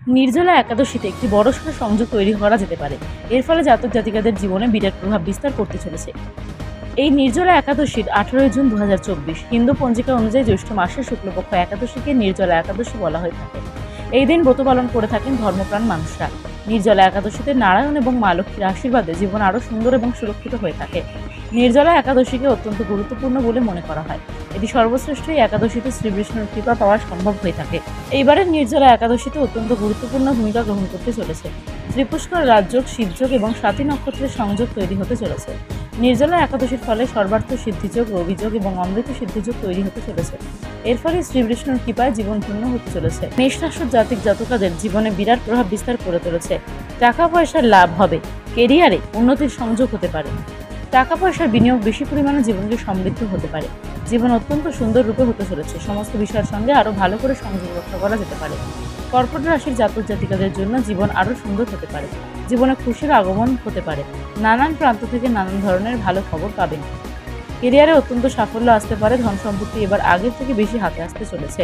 নির্জলা একাদশীতে একটি বড়সড় সংযোগ তৈরি করা যেতে পারে। এর ফলে জাতক জাতিকাদের জীবনে বিরাট প্রভাব বিস্তার করতে চলেছে। এই নির্জলা একাদশীর 18 জুন 2024 হিন্দু পঞ্জিকা অনুযায়ী জ্যৈষ্ঠ মাসের শুক্লপক্ষ একাদশীকে নির্জলা একাদশী বলা হয়ে থাকে। এই দিন ব্রত পালন করে থাকেন ধর্মপ্রাণ মানুষরা। নির্জলা একাদশীতে নারায়ণ এবং মা লক্ষ্মীর আশীর্বাদে জীবন আরও সুন্দর এবং সুরক্ষিত হয়ে থাকে। নির্জলা একাদশীকে অত্যন্ত গুরুত্বপূর্ণ বলে মনে করা হয়। এটি সর্বশ্রেষ্ঠ এই একাদশীতে শ্রীবিষ্ণুর কৃপা পাওয়া সম্ভব হয়ে থাকে। এইবারের নির্জলা একাদশীতে অত্যন্ত গুরুত্বপূর্ণ ভূমিকা গ্রহণ করতে চলেছে। ত্রিপুষ্কর রাজযোগ, শিবযোগ এবং স্বাতী নক্ষত্রের সংযোগ তৈরি হতে চলেছে। নির্জলা একাদশীর ফলে সর্বার্থ সিদ্ধিযোগ, রবিযোগ এবং অমৃত সিদ্ধিযোগ তৈরি হতে চলেছে। এর ফলে শ্রীবিষ্ণুর কৃপায় জীবন পূর্ণ হতে চলেছে। মেষ রাশির জাতক জাতিকাদের জীবনে বিরাট প্রভাব বিস্তার করে তুলেছে। টাকা পয়সার লাভ হবে, কেরিয়ারে উন্নতির সংযোগ হতে পারে। টাকা পয়সার বিনিয়োগ বেশি পরিমাণে জীবনকে সমৃদ্ধ হতে পারে। জীবন অত্যন্ত সুন্দর রূপে হতে চলেছে। সমস্ত বিষয়ের সঙ্গে আরও ভালো করে সংযোগ রক্ষা করা যেতে পারে। কর্কট রাশির জাতক জাতিকাদের জন্য জীবন আরও সুন্দর হতে পারে। জীবনে খুশির আগমন হতে পারে। নানান প্রান্ত থেকে নানান ধরনের ভালো খবর পাবেন। কেরিয়ারে অত্যন্ত সাফল্য আসতে পারে। ধন সম্পত্তি এবার আগের থেকে বেশি হাতে আসতে চলেছে।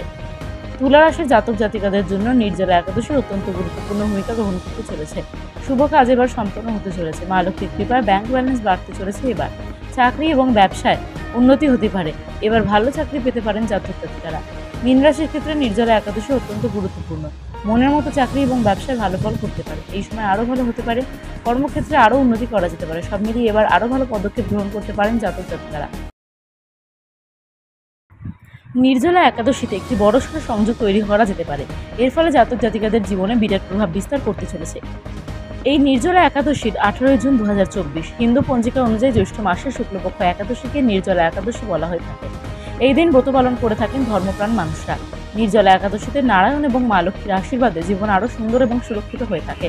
তুলা রাশির জাতক জাতিকাদের জন্য নির্জলা একাদশী অত্যন্ত গুরুত্বপূর্ণ ভূমিকা গ্রহণ করতে চলেছে। শুভ কাজ এবার সম্পন্ন হতে চলেছে। মা লক্ষ্মীর কৃপায় ব্যাংক ব্যালেন্স বাড়তে চলেছে। এবার চাকরি এবং ব্যবসায় উন্নতি হতে পারে। এবার ভালো চাকরি পেতে পারেন জাতক জাতিকারা। মীন রাশির ক্ষেত্রে নির্জলা একাদশী অত্যন্ত গুরুত্বপূর্ণ। মনের মতো চাকরি এবং ব্যবসায় ভালো ফল করতে পারে। এই সময় আরও ভালো হতে পারে। কর্মক্ষেত্রে আরও উন্নতি করা যেতে পারে। সব মিলিয়ে এবার আরও ভালো পদক্ষেপ গ্রহণ করতে পারেন জাতক জাতিকারা। নির্জলা একাদশীতে একটি বড়সড় সংযোগ তৈরি করা যেতে পারে। এর ফলে জাতক জাতিকাদের জীবনে বিরাট প্রভাব বিস্তার করতে চলেছে। এই নির্জলা একাদশীর 18 জুন 2024 হিন্দু পঞ্জিকা অনুযায়ী জ্যৈষ্ঠ মাসের শুক্লপক্ষ একাদশীকে নির্জলা একাদশী বলা হয়ে থাকে। এই দিন ব্রত পালন করে থাকেন ধর্মপ্রাণ মানুষরা। নির্জলা একাদশীতে নারায়ণ এবং মা লক্ষ্মীর আশীর্বাদে জীবন আরও সুন্দর এবং সুরক্ষিত হয়ে থাকে।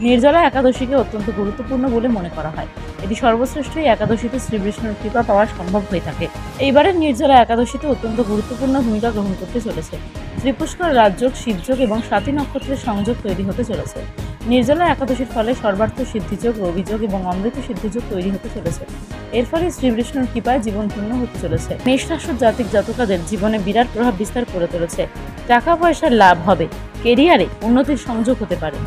নির্জলা একাদশীকে অত্যন্ত গুরুত্বপূর্ণ বলে মনে করা হয়। এটি সর্বশ্রেষ্ঠ এই একাদশীতে শ্রীবিষ্ণুর কৃপা পাওয়া সম্ভব হয়ে থাকে। এইবারের নির্জলা একাদশীতে অত্যন্ত গুরুত্বপূর্ণ ভূমিকা গ্রহণ করতে চলেছে। ত্রিপুষ্কর রাজযোগ, শিবযোগ এবং স্বাতী নক্ষত্রের সংযোগ তৈরি হতে চলেছে। নির্জলা একাদশীর ফলে সর্বার্থ সিদ্ধিযোগ, রবিযোগ এবং অমৃত সিদ্ধিযোগ তৈরি হতে চলেছে। এর ফলে শ্রীবিষ্ণুর কৃপায় জীবন পূর্ণ হতে চলেছে। মেষ রাশির জাতক জাতিকাদের জীবনে বিরাট প্রভাব বিস্তার করে তুলেছে। টাকা পয়সার লাভ হবে, কেরিয়ারে উন্নতির সংযোগ হতে পারে।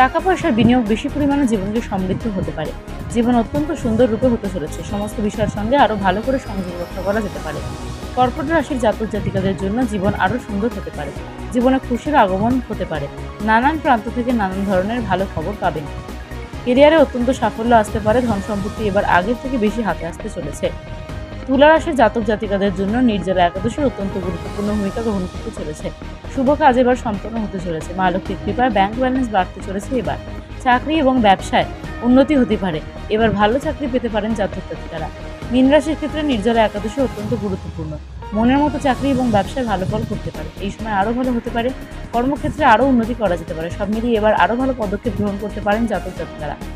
টাকা পয়সার বিনিয়োগ বেশি পরিমাণে জীবনকে সমৃদ্ধ হতে পারে। জীবন অত্যন্ত সুন্দর রূপে হতে চলেছে। সমস্ত বিষয়ের সঙ্গে আরও ভালো করে সংযোগ রক্ষা করা যেতে পারে। কর্কট রাশির জাতক জাতিকাদের জন্য জীবন আরও সুন্দর হতে পারে। জীবনে খুশির আগমন হতে পারে। নানান প্রান্ত থেকে নানান ধরনের ভালো খবর পাবেন। কেরিয়ারে অত্যন্ত সাফল্য আসতে পারে। ধন সম্পত্তি এবার আগের থেকে বেশি হাতে আসতে চলেছে। তুলা রাশির জাতক জাতিকাদের জন্য নির্জলা একাদশী অত্যন্ত গুরুত্বপূর্ণ ভূমিকা গ্রহণ করতে চলেছে। শুভ কাজ এবার সম্পন্ন হতে চলেছে। মা লক্ষ্মীর কৃপায় ব্যাংক ব্যালেন্স বাড়তে চলেছে। এবার চাকরি এবং ব্যবসায় উন্নতি হতে পারে। এবার ভালো চাকরি পেতে পারেন জাতক জাতিকারা। মীন রাশির ক্ষেত্রে নির্জলা একাদশী অত্যন্ত গুরুত্বপূর্ণ। মনের মতো চাকরি এবং ব্যবসায় ভালো ফল করতে পারে। এই সময় আরও ভালো হতে পারে। কর্মক্ষেত্রে আরও উন্নতি করা যেতে পারে। সব মিলিয়ে এবার আরও ভালো পদক্ষেপ গ্রহণ করতে পারেন জাতক জাতিকারা।